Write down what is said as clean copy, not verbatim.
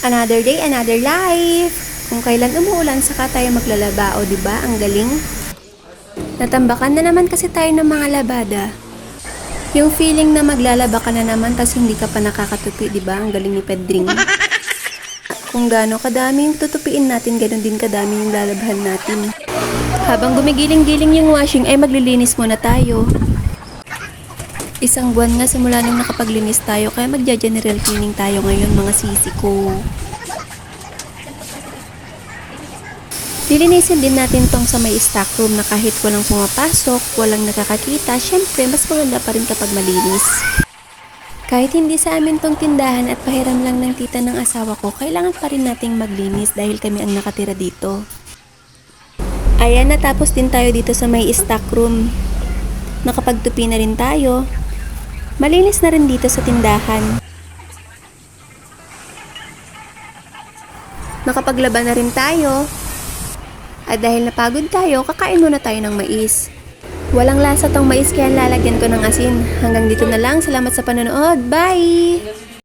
Another day, another life. Kung kailan umuulan, saka tayo maglalaba. O diba, ang galing? Natambakan na naman kasi tayo ng mga labada. Yung feeling na maglalaba ka na naman tas hindi ka pa nakakatupi, diba? Ang galing ni Pedring. Kung gaano kadami yung tutupiin natin, ganoon din kadami yung lalabhan natin. Habang gumigiling-giling yung washing, ay maglilinis muna tayo. Isang buwan nga simula nung nakapaglinis tayo, kaya magja-general cleaning tayo ngayon, mga sisi ko. Lilinisin din natin tong sa may stock room na kahit walang pumapasok, walang nakakakita, syempre mas maganda pa rin kapag malinis. Kahit hindi sa amin tong tindahan at pahiram lang ng tita ng asawa ko, kailangan pa rin nating maglinis dahil kami ang nakatira dito. Ayan, natapos din tayo dito sa may stock room. Nakapagtupi na rin tayo. Malinis na rin dito sa tindahan. Nakapaglaba na rin tayo. At dahil napagod tayo, kakain muna tayo ng mais. Walang lasa tong mais kaya lalagyan ko ng asin. Hanggang dito na lang. Salamat sa panonood. Bye!